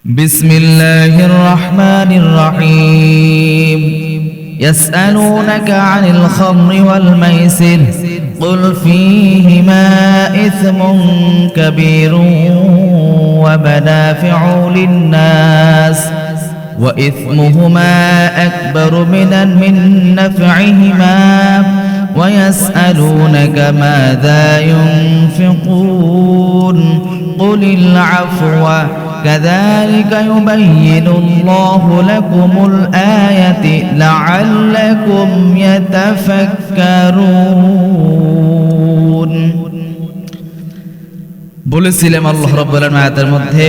بسم الله الرحمن الرحيم يسألونك عن الخمر والميسر قل فيهما إثم كبير ومنافع للناس وإثمهما أكبر من نفعهما ويسألونك ماذا ينفقون قل العفو كذلك يبين الله لكم الآية لعلكم يتفكرون বলেছিলাম আল্লাহ রাব্বুল আলামিন আয়াতের মধ্যে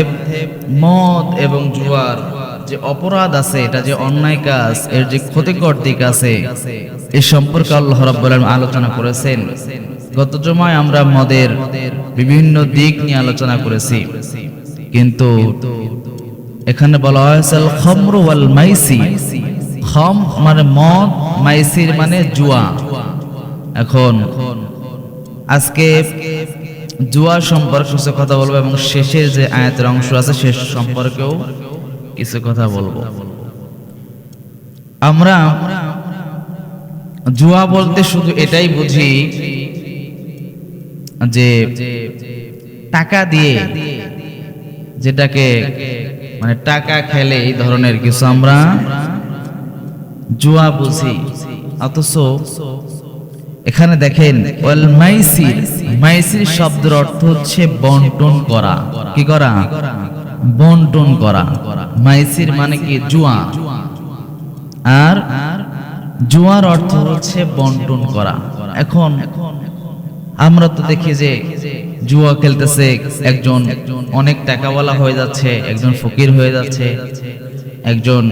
মদ এবং জুয়ার যে অপরাধ আছে, এটা যে অন্যায় কাজ, এর যে ক্ষতিকর দিক আছে, এই সম্পর্কে আল্লাহ রাব্বুল আলামিন আলোচনা করেছেন। গত জুমায় আমরা মদের বিভিন্ন দিক নিয়ে আলোচনা করেছি, কিন্তু এখানে বলা হয়েছে আল খামরু ওয়াল মাইসির। খাম মানে মদ, মাইসির মানে জুয়া। এখন আজকে জুয়া সম্পর্কে কিছু কথা বলবো এবং শেষের যে আয়াতের অংশ আছে শেষ সম্পর্কেও কিছু কথা বলবো। আমরা জুয়া বলতে শুধু এটাই বুঝি যে টাকা দিয়ে, যেটাকে মানে টাকা খেলে এই ধরনের কিছু আমরা জুয়া বুঝি। অথচ এখানে দেখেন ওয়াল মাইসির, মাইসির শব্দের অর্থ হচ্ছে বন্টন করা। কি করা? বন্টন করা। মাইসির মানে কি? জুয়া। আর জুয়ার অর্থ হচ্ছে বন্টন করা। এখন আমরা তো দেখি যে জুয়া খেলতেছে একজন অনেক টাকাওয়ালা হয়ে যাচ্ছে, একজন ফকির হয়ে যাচ্ছে, একজন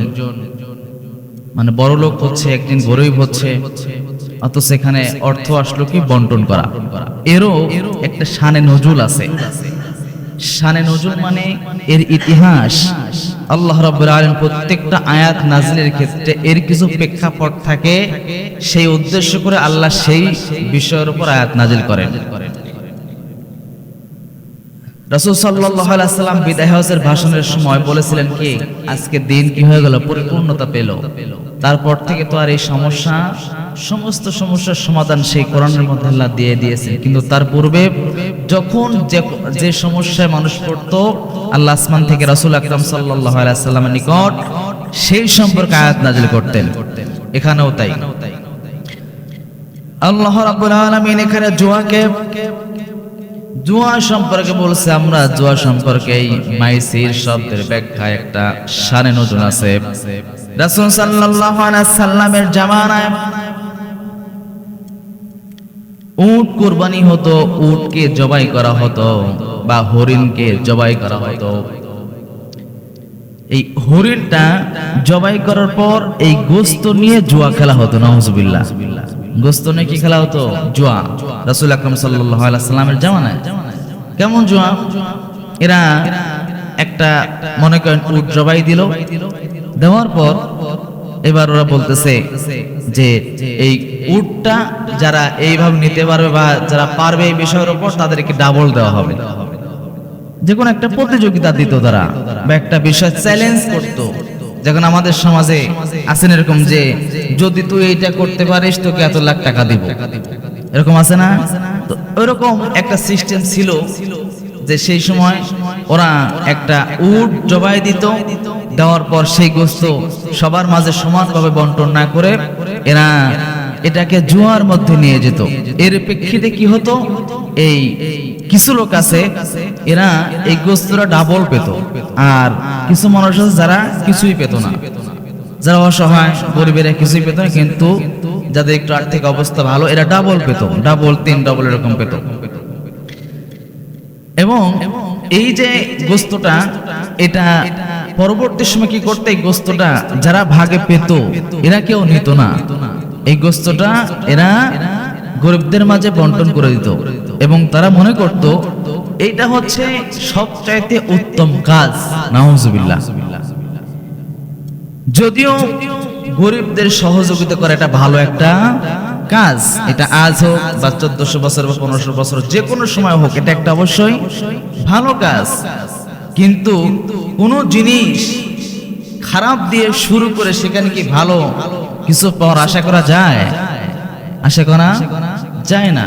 মানে বড় লোক হচ্ছে, একদিন গরিব হচ্ছে। অথচ এখানে অর্থ আসলো কি? বন্টন করা। এরও একটা শানে নজুল আছে। শানে নজুল মানে এর ইতিহাস। আল্লাহ রাব্বুল আলামিন প্রত্যেকটা আয়াত নাজিলের ক্ষেত্রে এর কিছু প্রেক্ষাপট থাকে, সেই উদ্দেশ্য করে আল্লাহ সেই বিষয়ের উপর আয়াত নাজিল করেন। রাসূল সাল্লাল্লাহু আলাইহি ওয়াসাল্লাম বিদায় হজের ভাষণের সময় বলেছিলেন কি? আজকে দিন কি হয়ে গেল? পরিপূর্ণতা পেল। তারপর থেকে তো আর এই সমস্যা, সমস্ত সমস্যার সমাধান সেই কোরআনের মধ্যে আল্লাহ দিয়ে দিয়েছেন। কিন্তু তার পূর্বে যখন যে সমস্যায় মানুষ পড়তো, আল্লাহ আসমান থেকে রাসূল আকরাম সাল্লাল্লাহু আলাইহি ওয়াসাল্লামের নিকট সেই সম্পর্কে আয়াত নাজিল করতেন। এখানেও তাই। আল্লাহ রাব্বুল আলামিন এখানে জুয়া সম্পর্কে বলছে। আমরা জুয়া সম্পর্কে এই মাইসির শব্দের ব্যাখ্যায় একটা শানে নজুল আছে। রাসূল সাল্লাল্লাহু আলাইহি সাল্লামের জামানায় উট কুরবানি হতো, উটকে জবাই করা হতো বা হরিণকে জবাই করা হতো। এই হরিণটা জবাই করার পর এই গোশত নিয়ে জুয়া খেলা হতো। নাউজুবিল্লাহ। গোশত নিয়ে কি খেলা হতো? জুয়া। রাসূল আকরাম সাল্লাল্লাহু আলাইহি সাল্লামের জামানায় কেমন জুয়া? এরা একটা মনে করেন উট জবাই দিল, দেওয়ার পর এবার ওরা বলতেছে যে এই উটটা যারা এইভাবে নিতে পারবে বা যারা পারবে এই বিষয়ের উপর তাদেরকে ডাবল দেওয়া হবে। যে কোনো একটা প্রতিযোগিতা দিত তারা, বা একটা বিষয় চ্যালেঞ্জ করত। যখন আমাদের সমাজে আছেন এরকম যে যদি তুই এইটা করতে পারিস তোকে এত লাখ টাকা দিব, এরকম আছে না? তো ওইরকম একটা সিস্টেম ছিল যে সেই সময় ওরা একটা উট জবাই দিত, দেওয়ার পর সেই গোশত সবার মাঝে সমানভাবে বন্টন না করে এরা এটাকে জুয়ার মধ্যে নিয়ে যেত। এর প্রেক্ষিতে কি হতো? এই কিছু লোক আছে এরা এই গোশতটা ডাবল পেত, আর কিছু মানুষ আছে যারা কিছুই পেত না, যারা অসহায় গরিবেরা কিছুই পেত না, কিন্তু যাদের একটু আর্থিক অবস্থা ভালো এরা ডাবল পেত, ডাবল, তিন ডাবল এরকম পেত। এবং এই যে গোশতটা, এটা পরবর্তী সময় কি করতে, এই গোশতটা যারা ভাগে পেত এরা কেউ নিত না। এই গোশতটা এরা গরিবদের মাঝে বন্টন করে দিত এবং তারা মনে করত এইটা হচ্ছে সবচাইতে উত্তম কাজ। নাউজুবিল্লাহ। যদিও গরিবদের সহযোগিতা করে এটা ভালো একটা কাজ, এটা আজ হোক বা 1400 বছর বা 1500 বছর যে কোনো সময় হোক, এটা একটা অবশ্যই ভালো কাজ। কিন্তু কোনো জিনিস খারাপ দিয়ে শুরু করে সেখানে কি ভালো কিছু পাওয়ার আশা করা যায়? আশা করা যায় না।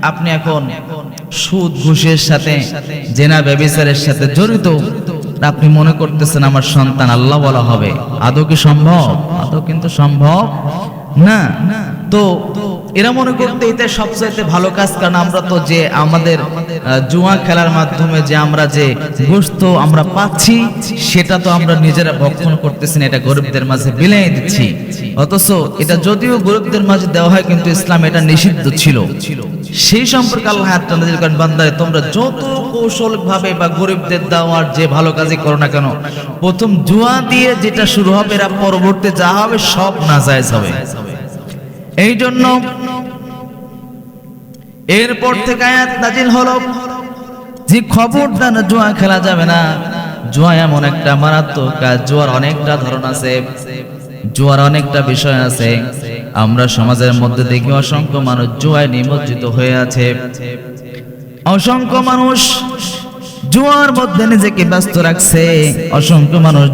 আপনি এখন সুদ ঘুষের সাথে, জেনা ব্যভিচারের সাথে জড়িত, আপনি মনে করতেছেন আমার সন্তান আল্লাহ বলা হবে। আদৌ কি সম্ভব? আদৌ কিন্তু সম্ভব না। তো এরা মনে করতে এটা সবচেয়ে ভালো কাজ, কারণ আমরা তো যে আমাদের জুয়া খেলার মাধ্যমে যে আমরা যে গোশত আমরা পাচ্ছি সেটা তো আমরা নিজেরা ভক্ষণ করতেছি না, এটা গরিবদের মাঝে বিলিয়ে দিচ্ছি। অথচ এটা যদিও গরিবদের মাঝে দেওয়া হয়, কিন্তু ইসলাম এটা নিষিদ্ধ ছিল। সেই সম্পর্কে আল্লাহ আয়াতটা নাযিল করেন, বান্দারে তোমরা যত কৌশল ভাবে বা গরিবদের দেওয়ার যে ভালো কাজই করো না কেন, প্রথম জুয়া দিয়ে যেটা শুরু হবে এরা পরবর্তী যা হবে সব নাজায়েজ হবে। এই জন্য এরপর থেকে আয়াত নাজিল হলো যে খবরদার জুয়া খেলা যাবে না। জুয়া এমন একটা মারাত্মক কাজ। জুয়ার অনেকটা ধরন আছে, জুয়ার অনেকটা বিষয় আছে। আমরা সমাজের মধ্যে দেখি অসংখ্য মানুষ জুয়ায় নিমজ্জিত হয়ে আছে। অসংখ্য মানুষ জুয়ার মধ্যে নিজেকে ব্যস্ত রাখছে। অসংখ্য মানুষ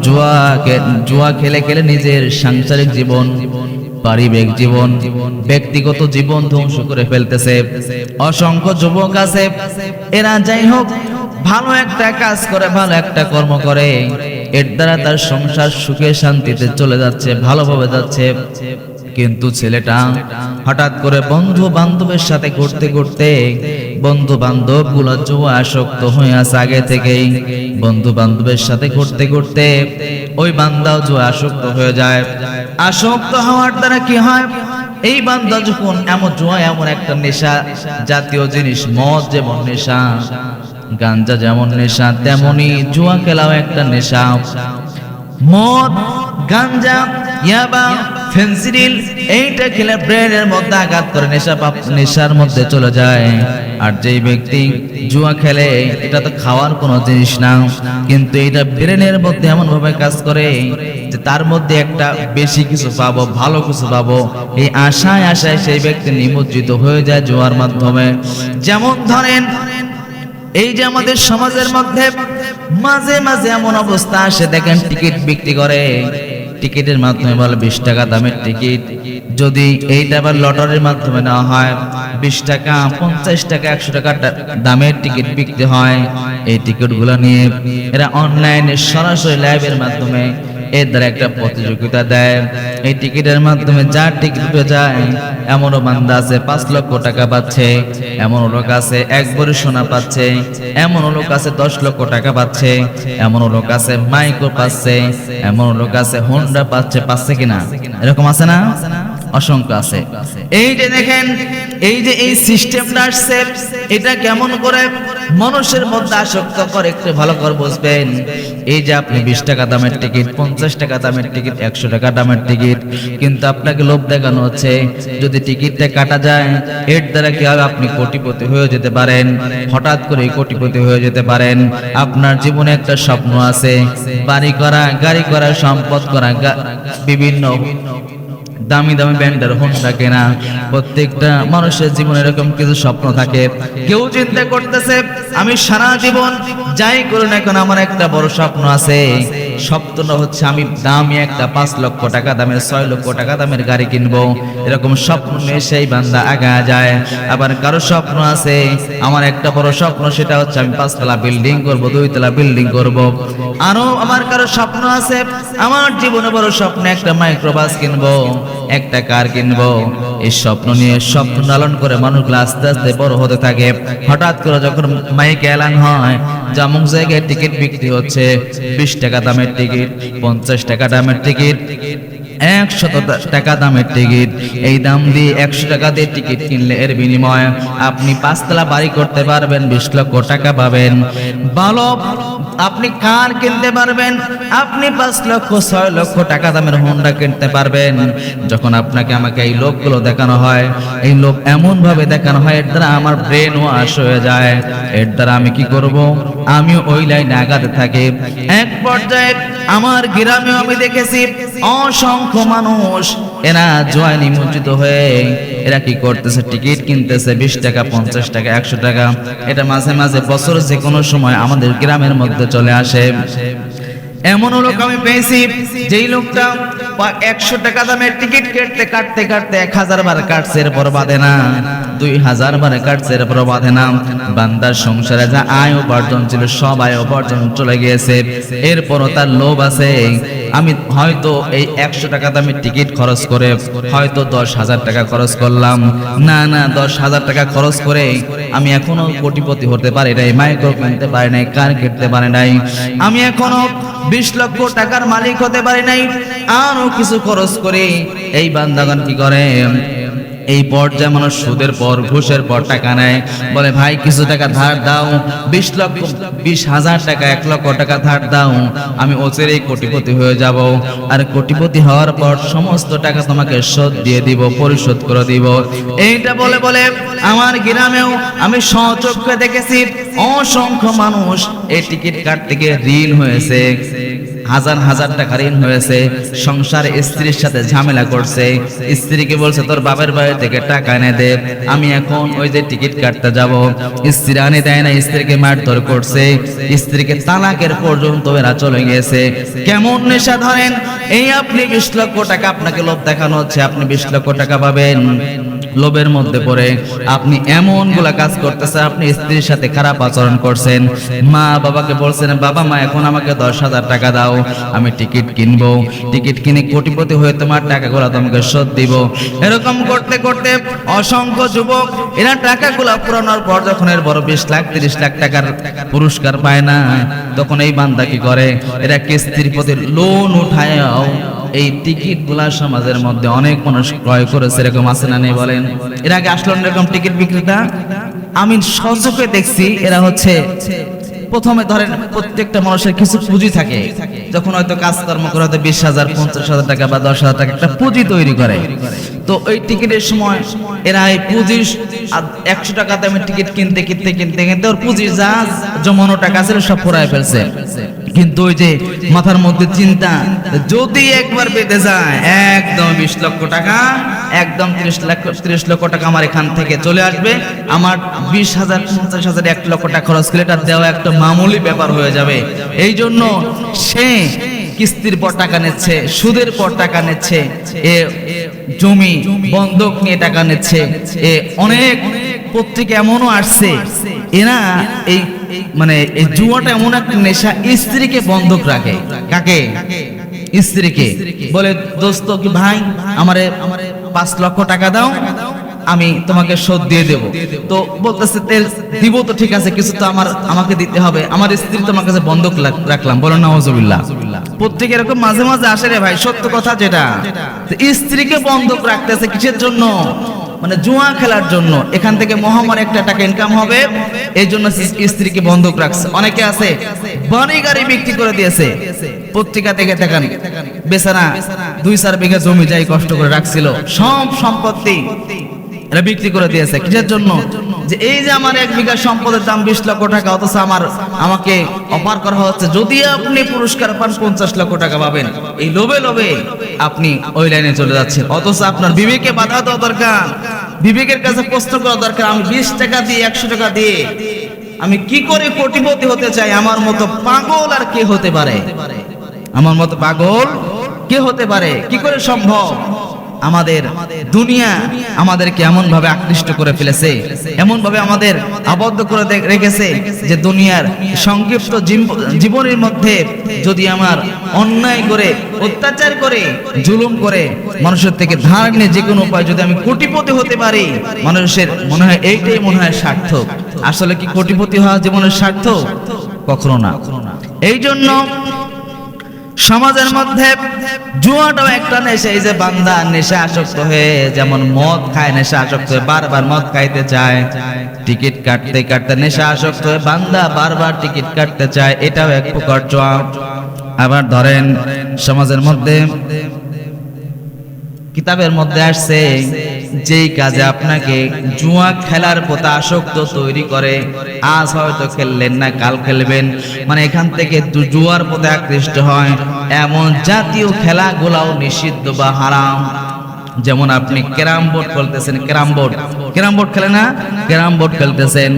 জুয়া খেলে খেলে নিজের সাংসারিক জীবন, পারিবারিক জীবন, ব্যক্তিগত জীবন ধ্বংস করে ফেলতেছে। অসংখ্য যুবক আছে, এরা যাই হোক ভালো একটা কাজ করে, ভালো একটা কর্ম করে, এর দ্বারা তার সংসার সুখে শান্তিতে চলে যাচ্ছে, ভালোভাবে যাচ্ছে। কিন্তু ছেলেটা হঠাৎ করে বন্ধু বান্ধবের সাথে ঘুরতে ঘুরতে, বন্ধু বান্ধব গুলো জুয়া আসক্ত হয়ে আছে আগে থেকেই। বন্ধু বান্ধবের সাথে ঘুরতে ঘুরতে ওই বান্দাও জুয়া আসক্ত হয়ে যায়। আসক্ত হওয়ার দ্বারা কি হয়, এই বান্দা যখন জুয়া এমন একটা নেশা জাতীয় জিনিস, মদ যেমন নেশা, গাঞ্জা যেমন নেশা, তেমনি জুয়া খেলাও একটা নেশা। মদ, গাঞ্জা, ইয়াবা, ফেন্সিডিল এইটা খেলে ব্রেনের মধ্যে আঘাত করে নেশার মধ্যে চলে যায়। আর যেই ব্যক্তি জুয়া খেলে, এটা তো খাওয়ার কোনো জিনিস না, কিন্তু এটা ব্রেনের মধ্যে এমন ভাবে কাজ করে যে তার মধ্যে একটা বেশি কিছু পাবো, ভালো কিছু পাবো, এই আশায় আশায় সেই ব্যক্তি নিমজ্জিত হয়ে যায় জুয়ার মাধ্যমে। যেমন ধরেন এই যে আমাদের সমাজের মধ্যে মাঝে মাঝে এমন অবস্থা আসে, দেখেন টিকিট বিক্রি করে, টিকিটের মাধ্যমে বলে 20 টাকা দামের টিকিট। যদি এইটা আবার লটারির মাধ্যমে নেওয়া হয়, 20 টাকা, 50 টাকা, 100 টাকা দামের টিকিট বিক্রি হয়। এই টিকিটগুলো নিয়ে এরা অনলাইনে সরাসরি লাইভের মাধ্যমে এর দ্বারা একটা প্রতিযোগিতা দেয়। এই টিকিটের মাধ্যমে যার টিকিট পেয়ে যায়, এমনও বান্দা আছে 5 লক্ষ টাকা পাচ্ছে, এমন লোক আছে 1 ভরি সোনা পাচ্ছে, এমন লোক আছে 10 লক্ষ টাকা পাচ্ছে, এমন লোক আছে মাইক্রো পাচ্ছে, এমন লোক আছে হোন্ডা পাচ্ছে কিনা? এরকম আছে না? অসংখ্য আছে। এই যে দেখেন, এই যে এই সিস্টেমটা আসছে, এটা কেমন করে মানুষের মধ্যে আসক্ত করে একটু ভালো করে বুঝবেন। এই যে আপনি 20 টাকা দামের টিকিট, 50 টাকা দামের টিকিট, 100 টাকা দামের টিকিট, কিন্তু আপনাকে লোভ দেখানো হচ্ছে যদি টিকিটটা কাটা যায় এর দ্বারা কি হবে, আপনি কোটিপতি হয়ে যেতে পারেন। হঠাৎ করে কোটিপতি হয়ে যেতে পারেন। আপনার জীবনে একটা স্বপ্ন আছে, বাড়ি করা, গাড়ি করা, সম্পদ করা, বিভিন্ন দামি দামি ব্র্যান্ডের হোন্ডা কেনা। প্রত্যেকটা মানুষের জীবনে এরকম কিছু স্বপ্ন থাকে। কেউ চিন্তা করতেছে আমি সারা জীবন যাই করি না কেন আমার একটা বড় স্বপ্ন আছে। স্বপ্নটা হচ্ছে আমি দামি একটা 5 লক্ষ টাকা দামের, 6 লক্ষ টাকা দামের গাড়ি কিনবো। এরকম স্বপ্ন নিয়ে সেই বান্দা আগা যায়। আবার কারো স্বপ্ন আছে আমার একটা বড় স্বপ্ন, সেটা হচ্ছে আমি 5 তলা বিল্ডিং করব, 2 তলা বিল্ডিং করব। আরো আমার কারো স্বপ্ন আছে আমার জীবনে বড় স্বপ্ন একটা মাইক্রোবাস কিনবো, একটা কার কিনবো। এই স্বপ্ন নিয়ে স্বপ্ন লালন করে মানুষগুলো আস্তে আস্তে বড় হতে থাকে। হঠাৎ করে যখন মাইকে এলান হয় যে অমুক জায়গায় টিকিট বিক্রি হচ্ছে 20 টাকা দামের টিকিট, 50 টাকা দামের টিকিট, 100 টাকা দামের টিকিট, এই দাম দিয়ে 100 টাকা দিয়ে টিকিট কিনলে এর বিনিময়ে আপনি 5 তলা বাড়ি করতে পারবেন, 20 লক্ষ টাকা পাবেন। ভালো আপনি কার কিনতে পারবেন, আপনি 5 লক্ষ 6 লক্ষ টাকা দামের হোন্ডা কিনতে পারবেন। যখন আপনাকে আমাকে এই লোকগুলো দেখানো হয়, এই লোক এমন ভাবে দেখানো হয় এর দ্বারা আমার ব্রেন ওয়াশ হয়ে যায়। এর দ্বারা আমি কি করব, আমি ওই লাইনে আগাতে থাকি। এক পর্যায়ে আমার গ্রামেও আমি দেখেছি অসংখ্য মানুষ এরা জুয়ায় নিমজ্জিত হয়ে এরা কি করতেছে, টিকিট কিনতেছে 20 টাকা, 50 টাকা, 100 টাকা। এটা মাঝে মাঝে বছর যে কোনো সময় আমাদের গ্রামের মধ্যে চলে আসে। এমন লোক আমি পেয়েছি যেই লোকটা 100 টাকা দামের টিকিট কাটতে কাটতে 1000 বার কাটছে, এরপর বাঁধে না, 2000 বার কাটছে, এরপর বাঁধে না। বান্দার সংসারে যা আয় উপার্জন ছিল সব আয় উপার্জন চলে গিয়েছে, এরপরও তার লোভ আছে আমি হয়তো এই 100 টাকা দামের টিকিট খরচ করে হয়তো 10,000 টাকা খরচ করলাম, না 10,000 টাকা খরচ করে আমি এখনো কোটিপতি হতে পারি নাই, মাইক্রো কিনতে পারি নাই, কার কিনতে পারি নাই, আমি এখনো 20 লক্ষ টাকার মালিক হতে পারি নাই, আরো কিছু খরচ করে এই বান্দাগণ কি করে এই পর্যায়ে মানুষ সুদের পর ঘুষের পর টাকা নেয়, বলে ভাই কিছু টাকা ধার দাও, 20,000 টাকা 1 লক্ষ টাকা ধার দাও, আমি অচিরেই কোটিপতি হয়ে যাব, আর কোটিপতি হওয়ার পর সমস্ত টাকা তোমাকে শোধ দিয়ে দিব, পরিশোধ করে দিব। এইটা বলে বলে আমার গ্রামেও আমি সচক্ষে দেখেছি অসংখ্য মানুষ এই টিকিট কাটতে গিয়ে ঋণ হয়েছে, হাজার হাজার টাকা ঋণ হয়েছে, সংসারে স্ত্রীর সাথে ঝামেলা করছে, স্ত্রীকে বলছে তোর বাবার বাড়ি থেকে টাকা এনে দে, আমি এখন ওই যে টিকিট কাটতে যাব, স্ত্রী আনে দেয় না, স্ত্রীকে মারধর করছে, স্ত্রীকে তালাকের পর্যন্ত এরা চলে গিয়েছে। কেমন নেশা ধরেন, এই আপনি 20 লক্ষ টাকা আপনাকে লোভ দেখানো হচ্ছে, আপনি 20 লক্ষ টাকা পাবেন, লোভের মধ্যে পড়ে আপনি এমন গুলা কাজ করতেছেন, আপনি স্ত্রীর সাথে খারাপ আচরণ করছেন, মা বাবাকে বলছেন বাবা মা এখন আমাকে 10,000 টাকা দাও, আমি টিকিট কিনবো, টিকিট কিনে কোটিপতি হয়ে তোমার টাকাগুলো তোমাকে শোধ দিব। এরকম করতে করতে অসংখ্য যুবক এরা টাকাগুলো পুরানোর পর যখন এর বড় 20 লাখ 30 লাখ টাকার পুরস্কার পায় না, তখন এই বান্দা কি করে, এরা কিস্তির প্রতি লোন উঠায় এই টিকিট গুলা সমাজের মধ্যে অনেক মানুষ ক্রয় করেছে, এরকম আছে না নেই বলেন? এর আগে আসলো এরকম টিকিট বিক্রেতা, আমি সচক্ষে দেখছি এরা হচ্ছে প্রথমে ধরেন প্রত্যেকটা মানুষের কিছু পুঁজি থাকে, যখন হয়তো কাজকর্ম করে হয়তো 20,000 50,000 টাকা বা 10,000 টাকা একটা পুঁজি তৈরি করে, তো ওই টিকিটের সময় এরা এই পুঁজি 100 টাকা দামের টিকিট কিনতে কিনতে কিনতে কিনতে ওর পুঁজির যা জমানো টাকা ছিল সব ফুরায় ফেলছে, কিন্তু ওই যে মাথার মধ্যে চিন্তা যদি একবার বেঁধে যায় একদম 20 লক্ষ টাকা একদম 30 লক্ষ টাকা আমার এখান থেকে চলে আসবে, আমার 20,000 50,000 1 লক্ষ টাকা খরচ করে এটা দেওয়া একটা মামুলি ব্যাপার হয়ে যাবে। এই জন্য সে কিস্তির পর টাকা নিচ্ছে, সুদের পর টাকা নিচ্ছে, এ জমি বন্ধক নিয়ে টাকা নিচ্ছে, এ অনেক পত্রিকা এমনও আসছে এরা এই মানে এই জুয়াটা এমন একটা নেশা, স্ত্রীকে বন্ধক রাখে, কাকে? স্ত্রীকে বলে দোস্ত কি ভাই আমারে 5 লক্ষ টাকা দাও, আমি তোমাকে শোধ দিয়ে দেব, তো বলতেছে দিব তো ঠিক আছে, কিছু তো আমাকে দিতে হবে, আমার স্ত্রী তোমার কাছে বন্ধক রাখলাম, বলো নাউজুবিল্লাহ। প্রত্যেক এরকম মাঝে মাঝে আসে রে ভাই, সত্য কথা যেটা, স্ত্রীকে বন্ধক রাখতেছে কিসের জন্য? মানে জুয়া খেলার জন্য, এখান থেকে মহামারী একটা টাকা ইনকাম হবে, এই জন্য স্ত্রীকে বন্ধক রাখছে। অনেকে আছে বাড়ি গাড়ি বিক্রি করে দিয়েছে, পত্রিকা থেকে দেখেন বেচারা 2-4 বিঘা জমি যাই কষ্ট করে রাখছিল, সব সম্পত্তি এরা বিক্রি করে দিয়েছে, কিসের জন্য? যে এই যে আমার 1 বিঘা সম্পদের দাম 20 লক্ষ টাকা, অথচ আমাকে অফার করা হচ্ছে যদি আপনি পুরস্কার পান 50 লক্ষ টাকা পাবেন, এই লোভে লোভে আপনি ওই লাইনে চলে যাচ্ছেন, অথচ আপনার বিবেকে বাধা দেওয়া দরকার, বিবেকের কাছে প্রশ্ন করা দরকার, আমি 20 টাকা দিয়ে 100 টাকা দিয়ে আমি কি করে কোটিপতি হতে চাই? আমার মতো পাগল আর কে হতে পারে? আমার মতো পাগল কে হতে পারে? কি করে সম্ভব? আমাদের দুনিয়া আমাদেরকে এমন ভাবে আকৃষ্ট করে ফেলেছে, এমন ভাবে আমাদের আবদ্ধ করে রেখেছে যে দুনিয়ার সংক্ষিপ্ত জীবনের মধ্যে যদি আমার অন্যায় করে অত্যাচার করে জুলুম করে মানুষের থেকে ধার নিয়ে যে কোনো উপায় যদি আমি কোটিপতি হতে পারি, মানুষের মনে হয় এইটাই মনে হয় সার্থক। আসলে কি কোটিপতি হওয়া জীবনের সার্থক? কখনো না। এই জন্য সমাজের মধ্যে জুয়াটাও একটা নেশা। এই যে বান্দা নেশা আসক্ত হয়ে যেমন মদ খায়, নেশা আসক্ত হয়ে বারবার মদ খাইতে চায়, টিকিট কাটতে কাটতে নেশা আসক্ত হয়ে বান্দা বারবার টিকিট কাটতে চায়, এটাও এক প্রকার জুয়া। আবার ধরেন সমাজের মধ্যে কিতাবের মধ্যে আসছে যেই কাজে আপনাকে জুয়া খেলার প্রতি আসক্ত তৈরি করে, আজ হয়তো খেললেন না কাল খেলবেন, মানে এখান থেকে জুয়ার প্রতি আকৃষ্ট হয়, এমন জাতীয় খেলাগুলাও নিষিদ্ধ বা হারাম। যেমন আপনি ক্যারাম বোর্ড খেলতেছেন, ক্যারাম বোর্ড খেলে না, ক্যারাম বোর্ড খেলতেছেন,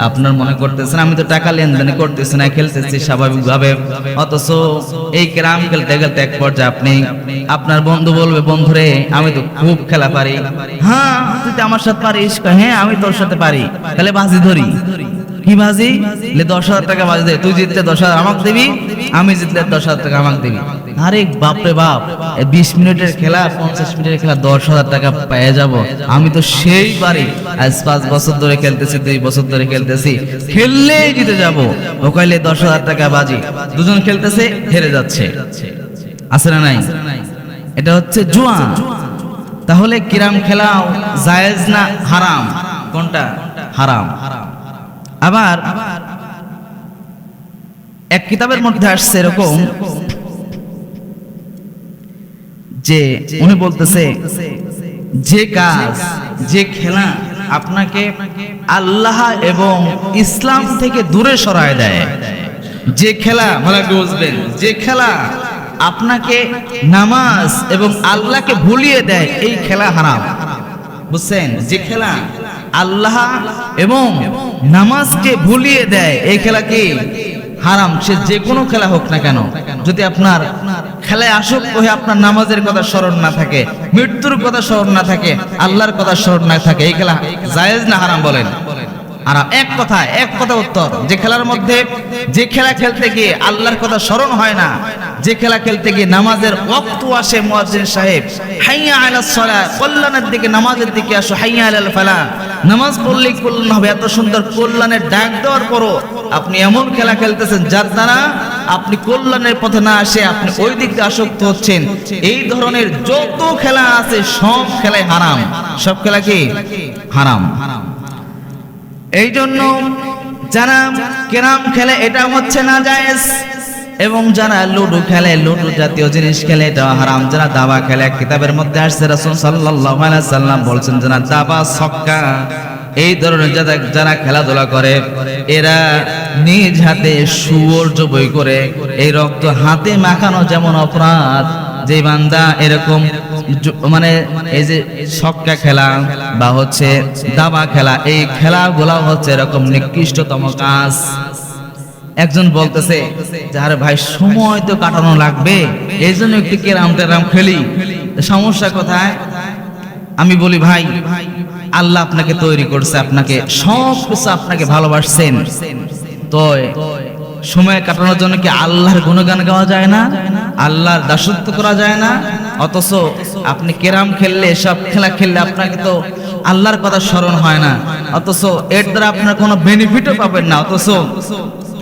আপনার মনে করতেছেন আমি তো টাকা লেনদেন করতেছি না, খেলতেছি স্বাভাবিকভাবে, অথচ এই ক্যারাম খেলতে খেলতে এক পর্যায়ে আপনি আপনার বন্ধু বলবে, বন্ধুরে আমি তো খুব খেলা পারি। হ্যাঁ তুই তো আমার সাথে পারিস? হ্যাঁ আমি তোর সাথে পারি। তাহলে বাজি ধরি। কি বাজি? 10,000 টাকা বাজি দে, তুই জিতলে 10,000 আমাকে দিবি, আমি জিতলে 10,000 টাকা আমাকে দিবি। আরে বাপরে বাপ, 20 মিনিটের খেলা 50 মিনিটের খেলা 10,000 টাকা পেয়ে যাব, আমি তো সেই পারি। আজ 5 বছর ধরে খেলতেছি, 2 বছর ধরে খেলতেছি, খেললেই জিতে যাব। ও কইলে 10,000 টাকা বাজি, দুজন খেলতেছে হেরে যাচ্ছে, আছে না নাই? এটা হচ্ছে জুয়া। তাহলে কিরাম খেলাও জায়েজ না হারাম? কোনটা? হারাম। আবার এক কিতাবের মধ্যে আসছে এরকম যে উনি বলতেছে যে কাজ, যে খেলা আপনাকে আল্লাহ এবং ইসলাম থেকে দূরে সরায় দেয়, যে খেলা ভালো বুঝবেন, যে খেলা আপনাকে নামাজ এবং আল্লাহকে ভুলিয়ে দেয়, এই খেলা হারাম। বুঝছেন? যে খেলা আল্লাহ এবং নামাজকে ভুলিয়ে দেয়, এই খেলা কি হারাম। সে যে কোনো খেলা হোক না কেন, যদি আপনার খেলায় আসক্ত হয়ে আপনার নামাজের কথা স্মরণ না থাকে, মৃত্যুর কথা স্মরণ না থাকে, আল্লাহর কথা স্মরণ না থাকে, এই খেলা জায়েজ না হারাম বলেন? আর এক কথা উত্তর, যে খেলার মধ্যে, যে খেলা খেলতে গিয়ে আল্লাহর কথা স্মরণ হয় না, যে খেলা খেলতে গিয়ে নামাজের ওয়াক্ত আসে, মুয়াজ্জিন সাহেব হাইয়া আলাস সালাহ, কল্যাণের দিকে, নামাজের দিকে আসো, হাইয়া আলাল ফালাহ, নামাজ পড়লেই কল্যাণ হবে, এত সুন্দর কল্যাণের ডাক দেওয়ার পরও আপনি এমন খেলা খেলতেছেন যার দ্বারা আপনি কল্যাণের পথে না আসে আপনি ওই দিক দিয়ে আসক্ত হচ্ছেন, এই ধরনের যত খেলা আছে সব খেলাই হারাম। সব খেলা কি হারাম। এই জন্য যারা ক্যারাম খেলে এটা হচ্ছে না জায়েজ, এবং যারা লুডো খেলে, লুডো জাতীয় জিনিস খেলে, এটা হারাম। যারা দাবা খেলে, কিতাবের মধ্যে আসছে রাসূল সাল্লাল্লাহু আলাইহি সাল্লাম বলছেন যারা দাবা, ছক্কা, এই ধরনের যারা খেলাধুলা করে, এরা নিজ হাতে শুয়োর জবাই করে, এই রক্ত হাতে মাখানো যেমন অপরাধ, যে বান্দা এরকম মানে এই যে ছক্কা খেলা বা হচ্ছে দাবা খেলা, এই খেলাগুলা হচ্ছে এরকম নিকৃষ্টতম কাজ। একজন বলতেছে যে আরে ভাই সময় তো কাটানো লাগবে, এই জন্য একটু ক্যারাম টেরাম খেলি, সমস্যা কোথায়? আমি বলি ভাই আল্লাহ আপনাকে তৈরি করছে, আপনাকে সব কিছু আপনাকে ভালোবাসছেন, তো সময় কাটানোর জন্য কি আল্লাহর গুণগান গাওয়া যায় না? আল্লাহর দাসত্ব করা যায় না? অথচ আপনি ক্যারাম খেললে, সব খেলা খেললে আপনাকে তো আল্লাহর কথা স্মরণ হয় না, অথচ এর দ্বারা আপনার কোনো বেনিফিটও পাবেন না। অথচ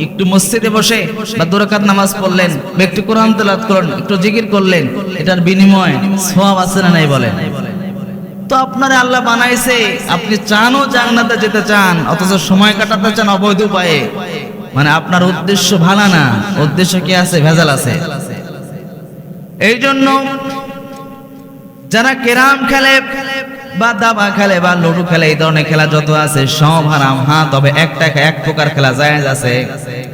একটু মসজিদে বসে বা 2 রাকাত নামাজ পড়লেন, একটু কোরআন তেলাওয়াত করলেন, একটু জিকির করলেন, এটার বিনিময়ে সওয়াব আছে না নাই বলেন? তো আপনারে আল্লাহ বানাইছে, আপনি চানও জান্নাতে যেতে চান, অথচ সময় কাটাতে চান অবৈধ উপায়ে, মানে আপনার উদ্দেশ্য ভালো না, উদ্দেশ্য কি আছে? ভেজাল আছে। এই জন্য যারা ক্যারাম খেলে বা দাবা খেলে বা লুডো খেলে, এই ধরনের খেলা যত আছে সব হারাম। হ্যাঁ, তবে এক প্রকার খেলা জায়েজ আছে,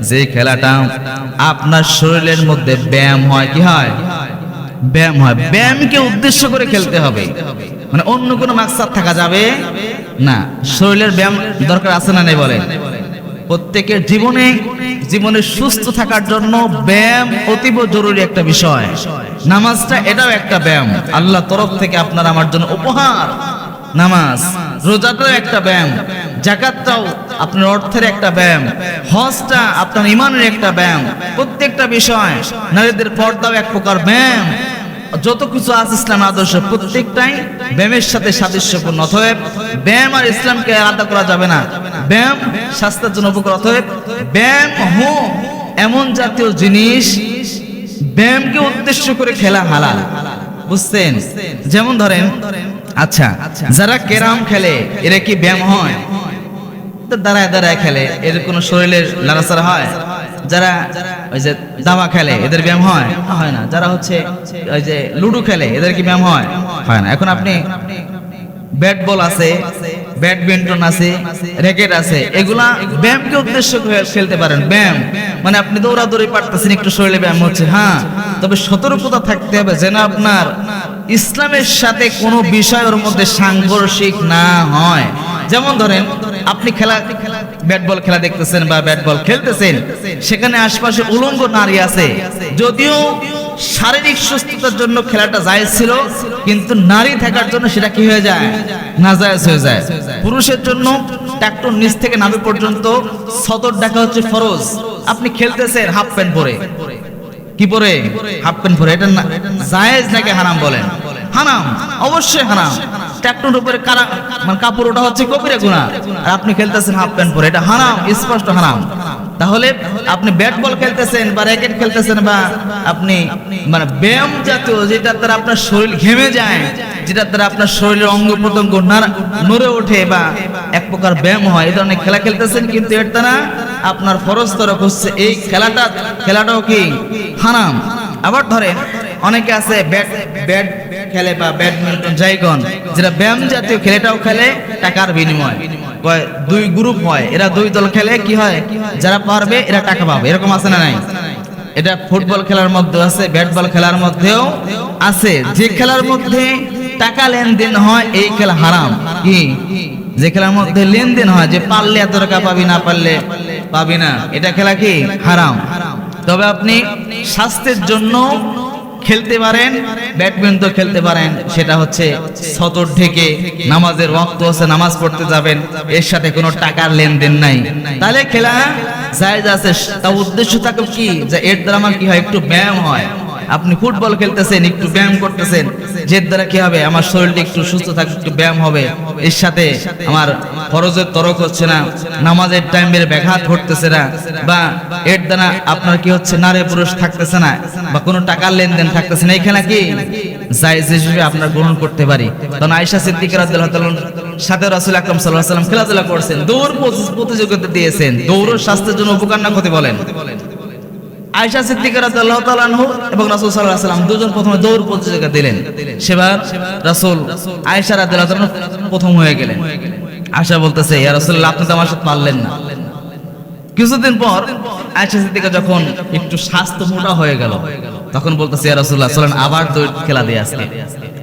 যে খেলাটা আপনার শরীরের মধ্যে ব্যায়াম হয়। কি হয়? ব্যায়াম হয়। ব্যায়ামকে উদ্দেশ্য করে খেলতে হবে, মানে অন্য কোনো মাকসাদ থাকা যাবে না। শরীরের ব্যায়াম দরকার আছে না নেই বলেন? প্রত্যেকের জীবনে সুস্থ থাকার জন্য ব্যায়াম অতীব জরুরি একটা বিষয়। নামাজটা এটাও একটা ব্যায়াম, আল্লাহ তরফ থেকে আপনার আমার জন্য উপহার। নামাজ, রোজাটাও একটা ব্যায়াম, যাকাতটাও আপনার অর্থের একটা ব্যায়াম, হজটা আপনার ইমানের একটা ব্যায়াম। প্রত্যেকটা বিষয়, নারীদের পর্দাও এক প্রকার ব্যায়াম। যত কিছু আছে ইসলাম আদর্শ প্রত্যেকটাই ব্যায়ামের সাথে সাদৃশ্যপূর্ণ। অতএব ব্যায়াম আর ইসলামকে আলাদা করা যাবে না। ব্যায়াম স্বাস্থ্যের জন্য উপকার, অতএব ব্যায়াম এমন জাতীয় জিনিস, ব্যায়ামকে উদ্দেশ্য করে খেলা হালাল। বুঝছেন? যেমন ধরেন, আচ্ছা যারা ক্যারাম খেলে এরা কি ব্যায়াম হয়? দাঁড়ায় দাঁড়ায় খেলে, এর কোনো শরীরের লড়াচড়া হয়? যারা ওই যে দাবা খেলে এদের ব্যায়াম হয়? হয় না। যারা হচ্ছে ওই যে লুডো খেলে এদের কি ব্যায়াম হয়? হয় না। এখন আপনি ব্যাট বল আছে, ব্যাডমিন্টন আছে, র্যাকেট আছে, এগুলা ব্যায়ামকে উদ্দেশ্য করে খেলতে পারেন। ব্যায়াম মানে আপনি দৌড়াদৌড়ি পারতেছেন, একটু শরীরে ব্যায়াম হচ্ছে। হ্যাঁ, তবে সতর্কতা থাকতে হবে যেন আপনার ইসলামের সাথে কোনো বিষয় ওর মধ্যে সাংঘর্ষিক না হয়। যেমন ধরেন আপনি ব্যাট বল খেলা দেখতেছেন বা ব্যাট বল খেলতেছেন, সেখানে আশপাশে উলঙ্গ নারী আছে, যদিও শারীরিক সুস্থতার জন্য খেলাটা জায়েজ ছিল, কিন্তু নারী থাকার জন্য সেটা কি হয়ে যায়, নাজায়েজ হয়ে যায়। পুরুষের জন্য ট্রাক্টর নিচ থেকে নাভি পর্যন্ত সতর ঢাকা হচ্ছে ফরজ। আপনি খেলতেছেন হাফ প্যান্ট পরে, কি পরে, হাফ প্যান্ট পরে, এটা জায়েজ নাকি হারাম বলেন? হারাম, অবশ্যই হারাম। ট্রাক্টর উপরে মানে কাপড় ওটা হচ্ছে কবিরা গুনাহ, আর আপনি খেলতেছেন হাফ প্যান্ট পরে, এটা হারাম, স্পষ্ট হারাম। তাহলে আপনি ব্যাট বল খেলতেছেন বা র্যাকেট খেলতেছেন বা আপনি মানে ব্যায়াম জাতীয়, যেটার দ্বারা আপনার শরীর ঘেমে যায়, যেটার দ্বারা আপনার শরীরের অঙ্গ প্রত্যঙ্গ নড়ে ওঠে বা এক প্রকার ব্যায়াম হয়, এই ধরনের খেলা খেলতেছেন, কিন্তু এর দ্বারা আপনার ফরজ তরক হচ্ছে, এই খেলাটাও কি হারাম। আবার ধরেন অনেকে আছে ব্যাট খেলে বা ব্যাডমিন্টন যাইগন, যেটা ব্যায়াম জাতীয় খেলাটাও খেলে টাকার বিনিময়। দুই গ্রুপ হয়, এরা দুই দল খেলে, কি হয়, যারা পারবে এরা টাকা পাবে, এরকম আছে না নাই? এটা ফুটবল খেলার মধ্যে আছে, ব্যাট বল খেলার মধ্যেও আছে। যে খেলার মধ্যে টাকা লেনদেন হয় এই খেলা হারাম। কি, যে খেলার মধ্যে লেনদেন হয়, যে পারলে এত টাকা পাবি, না পারলে পাবি না, এটা খেলা কি হারাম। তবে আপনি স্বাস্থ্যের জন্য খেলতে পারেন, ব্যাডমিন্টন খেলতে পারেন, সেটা হচ্ছে সতর ঢেকে, নামাজের ওয়াক্ত আছে, নামাজ পড়তে যাবেন, এর সাথে কোনো টাকার লেনদেন নাই, তাহলে খেলা জায়েজ আছে। তার উদ্দেশ্য থাকে কি, যে এর দ্বারা আমার কি হয়, একটু ব্যায়াম হয়। আপনি ফুটবল খেলতেছেন, একটু ব্যায়াম করতেছেন, যের দ্বারা কি হবে, আমার শরীরটা একটু সুস্থ থাকবে, একটু ব্যায়াম হবে, এর সাথে আমার ফরজের তরক হচ্ছে না, নামাজের টাইমের ব্যাঘাত ঘটতেছে না, বা এর দ্বারা আপনার কি হচ্ছে, নারী পুরুষ থাকতেছে না, বা কোনো টাকার লেনদেন থাকতেছে না, এখানে কি জায়েজ হিসেবে আপনার গ্রহণ করতে পারি। কারণ আয়েশা সিদ্দিকা রাদিয়াল্লাহু তাআলার সাথে রাসূল আকরাম সাল্লাল্লাহু আলাইহি ওয়াসাল্লাম খেলাধুলা করছেন, দৌড় প্রতিযোগিতা দিয়েছেন। দৌড় স্বাস্থ্যের জন্য উপকার না ক্ষতি বলেন? আয়েশা সিদ্দিকা রাদিয়াল্লাহু তাআলা আনহু এবং রাসূল সাল্লাল্লাহু আলাইহি ওয়াসাল্লাম দুজন প্রথমে দৌড় প্রতিযোগিতা দিলেন। সেবার রাসূল আয়েশা রাদিয়াল্লাহু তাআলা প্রথম হয়ে গেলেন। আয়েশা বলতেছে, ইয়া রাসূলুল্লাহ, আপনি তো আমার সাথে পারলেন না। কিছুদিন পর আয়েশা সিদ্দিকা যখন একটু স্বাস্থ্য মোটা হয়ে গেল, তখন বলতেছে, ইয়া রাসূলুল্লাহ, চলেন আবার দৌড় খেলা দিয়ে আজকে।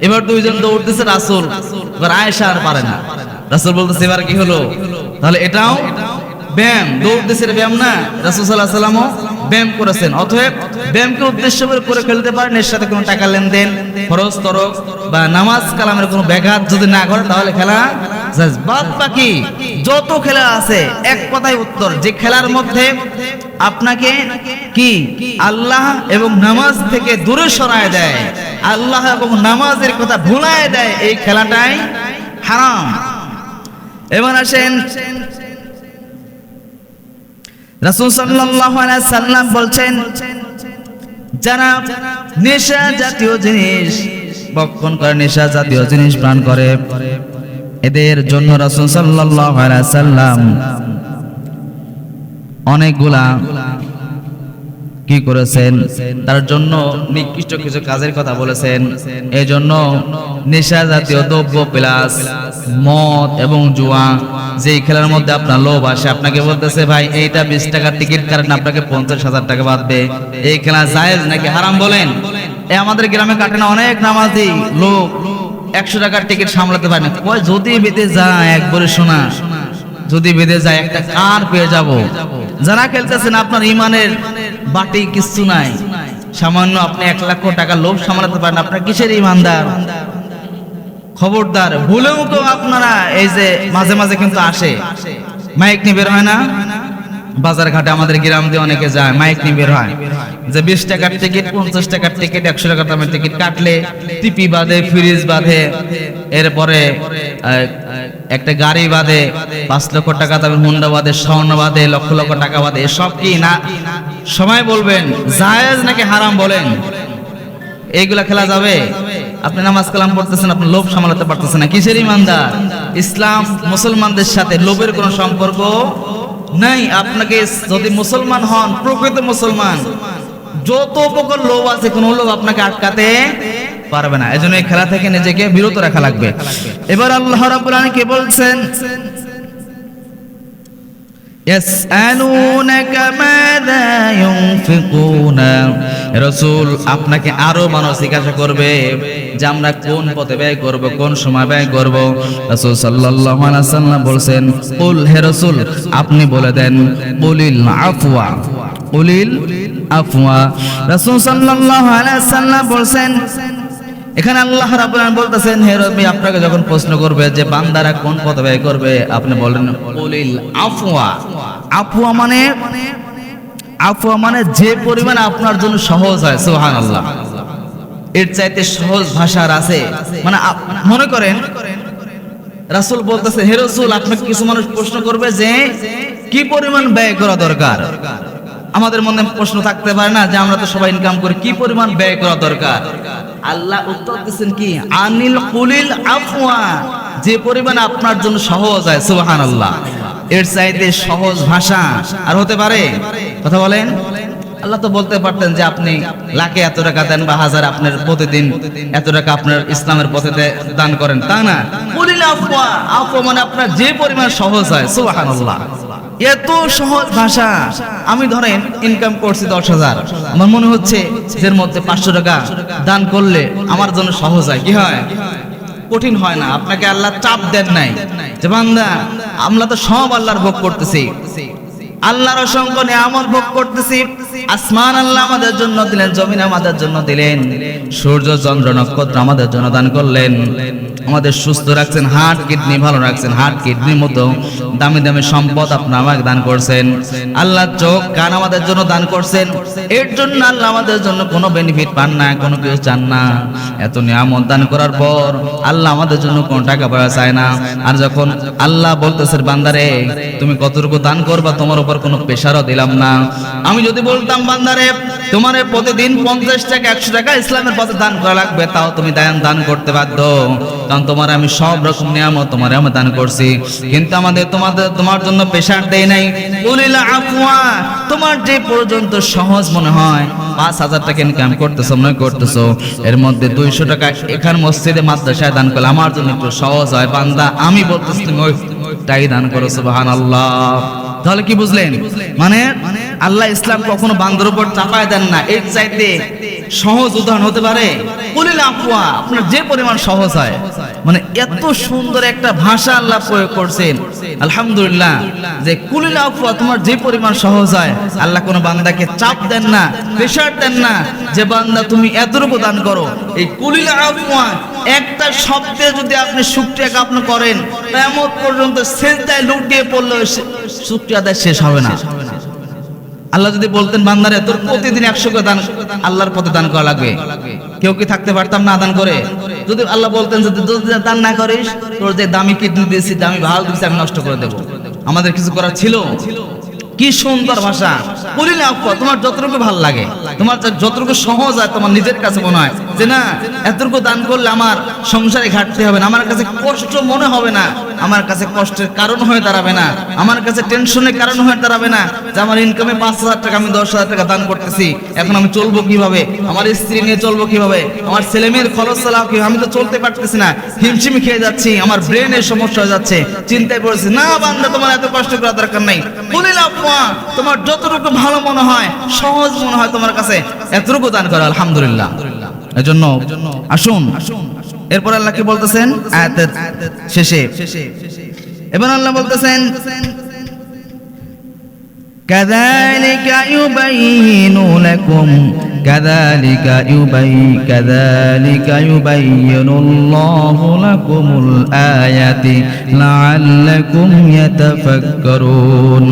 এবার দুইজন দৌড়তেছে, রাসূল, এবার আয়েশা আর পারে না। রাসূল বলতেছে, এবার কি হলো? তাহলে এটাও ব্যায়াম, দৌড়তেছে ব্যায়াম না? রাসূল সাল্লাল্লাহু আলাইহি ওয়াসাল্লামও ব্যায়াম করেছেন। অতএব ব্যায়ামকে উদ্দেশ্য করে খেলতে পারেন, এর সাথে কোনো টাকা লেনদেন, ফরজ তরক বা নামাজ কালামের কোনো ব্যাঘাত যদি না ঘটে, তাহলে খেলা জায়েজ। বাদ বাকি যত খেলা আছে, এক কথায় উত্তর, যে খেলার মধ্যে আপনাকে কি আল্লাহ এবং নামাজ থেকে দূরে সরায় দেয়, আল্লাহ এবং নামাজের কথা ভুলায় দেয়, এই খেলাটাই হারাম। এবার আসেন, রাসূল সাল্লাল্লাহু আলাইহি সাল্লাম বলছেন, যারা নেশা জাতীয় জিনিস ভক্ষণ করে, নেশা জাতীয় জিনিস পান করে, এদের জন্য রাসূল সাল্লাল্লাহু আলাইহি সাল্লাম অনেকগুলা কি করেছেন, তার জন্য নিকৃষ্ট কিছু কাজের কথা বলেছেন। এই জন্য নেশা জাতীয় দ্রব্য প্লাস মদ এবং জুয়া, যে খেলার মধ্যে আপনার লোভ আসে, আপনাকে বলতেছে, ভাই এইটা 20 টাকার টিকিট কাটেন, আপনাকে 50,000 টাকা বাঁধবে, এই খেলা জায়েজ নাকি হারাম বলেন? আমাদের গ্রামে কাটে না অনেক নামাজি লোক 100 টাকার টিকিট সামলাতে পারে না, কয় যদি বেঁধে যায়, একবারে শোনা, যদি বেঁধে যায় একটা কার পেয়ে যাব। যারা খেলতেছেন, আপনার ইমানের বাটি কিছু নাই, সামান্য আপনি 1 লক্ষ টাকা লোভ সামলাতে পারেন, আপনার কিসের ইমানদার? খবরদার, ভুলেও তো আপনারা, এই যে মাঝে মাঝে কিন্তু আসে, মাইক নিয়ে বের হয় না, বাজার ঘাটে আমাদের গ্রাম দিয়ে অনেকে যায়, মাইক নিয়ে বের হয়, যে 20 টাকার টিকিট, 50 টাকার টিকিট, 100 টাকার দামের টিকিট কাটলে টিপি বাঁধে, ফ্রিজ বাঁধে, এরপরে একটা গাড়ি বাঁধে, 5 লক্ষ টাকা দামের হুন্ডা বাঁধে, স্বর্ণ বাঁধে, লক্ষ লক্ষ টাকা বাঁধে। এসব কি না সময় বলবেন জায়েজ নাকি হারাম বলেন? এইগুলা খেলা যাবে? আপনি নামাজ কালাম পড়তেছেন, আপনি লোভ সামলাতে পারতেছেন না, কিসের ইমানদার? ইসলাম মুসলমানদের সাথে লোভের কোনো সম্পর্ক নাই। আপনাকে যদি মুসলমান হন, প্রকৃত মুসলমান, যত প্রকার লোভ আছে, কোন লোভ আপনাকে আটকাতে পারবে না। এজন্য এই খেলা থেকে নিজেকে বিরত রাখা লাগবে। এবার আল্লাহ রাব্বুল আলামিন কে বলছেন, ইয়াসআলুনাকা মাযা ইউনফিকুনা রাসূল আপনাকে আরো মানুষ জিজ্ঞাসা করবে যে আমরা কোন পথে ব্যয় করব, কোন সময় ব্যয় করব। রাসূল সাল্লাল্লাহু আলাইহি ওয়াসাল্লাম বলেন, কুল, হে রাসূল আপনি বলে দেন, কুলিল আফওয়া, কুলিল আফওয়া। রাসূল সাল্লাল্লাহু আলাইহি ওয়াসাল্লাম বলেন, এখানে আল্লাহ রাব্বুল আলামিন বলতেছেন, হে নবী আপনাকে যখন প্রশ্ন করবে যে বান্দারা কোন পথে ব্যয় করবে, আপনি বলেন কুলিল আফওয়া। আফওয়া মানে যে পরিমাণ আপনার জন্য সহজ হয়। সুবহানাল্লাহ, এর চাইতে সহজ ভাষা আর আছে? মানে মনে করেন রাসূল বলতেছে, হে রাসূল আপনাকে কিছু মানুষ প্রশ্ন করবে যে কি পরিমাণ ব্যয় করা দরকার। আমাদের মনে প্রশ্ন থাকতে পারে না যে আমরা তো সবাই ইনকাম করি, কি পরিমাণ ব্যয় করা দরকার? আল্লাহ উত্তর দিচ্ছেন কি, আনিল কুলিল আফওয়া, যে পরিমাণ আপনার জন্য সহজ হয়। সুবহানাল্লাহ, এর চাইতে সহজ ভাষা আর হতে পারে? কথা বলেন। আল্লাহ তো বলতে পারতেন যে আপনি লাখে এত টাকা দেন বা হাজার আপনার প্রতিদিন এত টাকা আপনার ইসলামের পথে দান করেন, তা না। কুলিল আফওয়া, আফওয়া মানে আপনার যে পরিমাণ সহজ হয়। সুবহানাল্লাহ, এত সহজ ভাষা। আমি ধরেন ইনকাম করছি 10,000, আমার মনে হচ্ছে এর মধ্যে 500 টাকা দান করলে আমার জন্য সহজ হয়। কি হয়? কঠিন হয় না। আপনাকে আল্লাহ চাপ দেন নাই যে বান্দা আমরা তো সব আল্লাহর ভোগ করতেছি, আল্লাহর অসংখ্য নিয়ামত ভোগ করতেছি। আসমান আল্লাহ আমাদের জন্য দিলেন, জমিন আমাদের জন্য দিলেন, সূর্য চন্দ্র নক্ষত্র আমাদের জন্য দান করলেন, আমাদের সুস্থ রাখছেন, হার্ট কিডনি ভালো রাখছেন, হার্ট কিডনির মতো দামি দামি সম্পদ আপনি আমাকে দান করছেন। আল্লাহ চোখ কান আমাদের জন্য দান করছেন। এর জন্য আল্লাহ আমাদের জন্য কোনো বেনিফিট পান না, কোনো কিছু চান না। এত নিয়ামত দান করার পর আল্লাহ আমাদের জন্য কোনো টাকা পয়সা চায় না। আর যখন আল্লাহ বলতেছেন বান্দারে তুমি কতটুকু দান করবা, তোমার উপর কোনো প্রেশারও দিলাম না। আমি যদি বলতাম বান্দারে তোমার প্রতিদিন 50 টাকা 100 টাকা ইসলামের পথে দান করা লাগবে, তাও তুমি দান করতে বাধ্য, কারণ তোমার আমি সব রকম নিয়ামত তোমার আমি দান করছি। কিন্তু তোমার জন্য প্রেশার দেই নাই। কুলিল আফওয়া, তোমার যে পর্যন্ত সহজ মনে হয়, 5,000 টাকা ইনকাম করতেছো মনে করতেছো, এর মধ্যে 200 টাকা এখান মসজিদে মাদ্রাসায় দান করলে আমার জন্য একটু সহজ হয়। বান্দা আমি বলতেছি তুমি ওইটাই দান করো। সুবহানাল্লাহ। তাহলে কি বুঝলেন? মানে আল্লাহ ইসলাম কখনো বান্দার উপর চাপায় দেন না। এর চাইতে সহজ উদাহরণ হতে পারে? কুলিল আফওয়া, আপনার যে পরিমাণ সহজ হয়। মানে এত সুন্দর একটা ভাষা আল্লাহ প্রয়োগ করছেন, আলহামদুলিল্লাহ, যে কুলিল আফওয়া তোমার যে পরিমাণ সহজ হয়। আল্লাহ কোনো বান্দাকে চাপ দেন না, প্রেশার দেন না যে বান্দা তুমি এতটুকু দান করো। এই কুলিল আফওয়া একটা শব্দে যদি আপনি শুকরিয়া জ্ঞাপন করেন, কিয়ামত পর্যন্ত সিজদায় লুটিয়ে পড়লেও শুকরিয়া আদায় শেষ হবে না। আল্লাহ যদি বলতেন বান্দারে তোর প্রতিদিন 100 করে দান আল্লাহর পথে দান করা লাগবে, কেউ কি থাকতে পারতাম না দান করে? যদি আল্লাহ বলতেন যে যদি দান না করিস তোর যে দামি কিডনি দিয়েছি, দামি ভালো দিয়েছি, আমি নষ্ট করে দেবো, আমাদের কিছু করার ছিল? কি সুন্দর ভাষা। কুলিল আফওয়া, তোমার যতটুকু ভালো লাগে, তোমার যতটুকু সহজ হয়, তোমার নিজের কাছে মনে হয় যে না এতটুকু দান করলে আমার সংসারে ঘাটতি হবে না, আমার কাছে কষ্ট মনে হবে না, আমার কাছে কষ্টের কারণ হয়ে দাঁড়াবে না, আমার কাছে টেনশনের কারণ হয়ে দাঁড়াবে না যে আমার ইনকামে 5,000 টাকা আমি 10,000 টাকা দান করতেছি, এখন আমি চলবো কিভাবে, আমার স্ত্রী নিয়ে চলবো কিভাবে, আমার ছেলে মেয়ের খরচ চালাবো কিভাবে, আমি তো চলতে পারতেছি না, হিমশিমি খেয়ে যাচ্ছি, আমার ব্রেনের সমস্যা হয়ে যাচ্ছে, চিন্তায় পড়েছি। না বান্দা, তোমার এত কষ্ট করার দরকার নাই। কুলিল আফওয়া, তোমার যতটুকু ভালো মনে হয়, সহজ মনে হয় তোমার কাছে, এতটুকু দান করো। আলহামদুলিল্লাহ। এজন্য আসুন, এরপর আল্লাহ কি বলতেছেন আয়াতের শেষে? এবার আল্লাহ বলতেছেন কাযালিকা ইউবাইয়িনু লাকুম কাযালিকা ইউবাইয়িনুল্লাহু লাকুমুল আয়াতি লাআল্লাকুম ইয়াতাফাক্কারুন।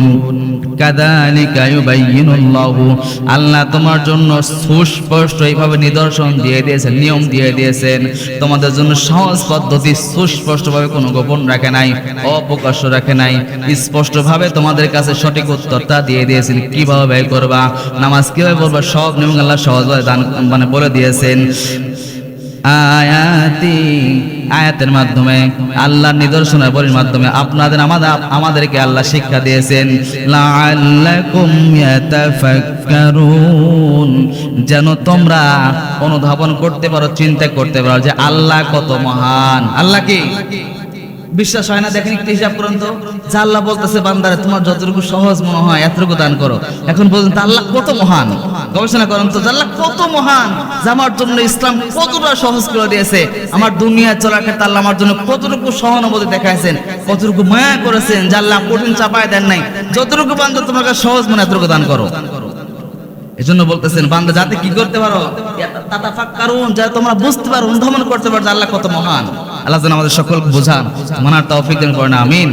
কাযালিকা ইউবাইয়িনুল্লাহু, আল্লাহ তোমার জন্য সুস্পষ্ট এইভাবে নিদর্শন দিয়ে দিয়েছেন, নিয়ম দিয়ে দিয়েছেন, তোমাদের জন্য সহজ পদ্ধতি, সুস্পষ্টভাবে কোনো গোপন রাখে নাই, অপ্রকাশ্য রাখে নাই, স্পষ্টভাবে তোমাদের কাছে সঠিক উত্তরটা দিয়ে দিয়েছেন। কিভাবে ব্যয় করবা, নামাজ কিভাবে পড়বা, সব নিয়ম আল্লাহ সহজভাবে মানে বলে দিয়েছেন। আয়াতের মাধ্যমে, আল্লাহর নিদর্শনের বলির মাধ্যমে আমাদেরকে আল্লাহ শিক্ষা দিয়েছেন লাআল্লাকুম ইয়াতাফাক্কারুন, যেন তোমরা অনুধাবন করতে পারো, চিন্তা করতে পারো যে আল্লাহ কত মহান। আল্লাহ কি? বিশ্বাস হয় না? দেখেন একটু হিসাব করুন তো, যে আল্লাহ বলতেছে বান্দারে তোমার যতটুকু সহজ মনে হয় এতটুকু দান করো। এখন বলুন তো আল্লাহ কত মহান, গবেষণা করুন তো যে আল্লাহ কত মহান, যে আমার জন্য ইসলাম কতটা সহজ করে দিয়েছে, আমার দুনিয়া চলার ক্ষেত্রে আল্লাহ আমার জন্য কতটুকু সহানুভূতি দেখাইছেন, কতটুকু মায়া করেছেন, যে আল্লাহ কঠিন চাপায় দেন নাই, যতটুকু বান্দা তোমার কাছে সহজ মনে এতটুকু দান করো। এজন্য বলতেছেন বান্দা যাতে কি করতে পারো, তাতাফাক্কারুন, যাতে তোমরা বুঝতে পারো, অনুধাবন করতে পারো যে আল্লাহ কত মহান। আল্লাহ যেন আমাদের সকলকে বোঝান, মানার তৌফিক দান করেন, আমিন।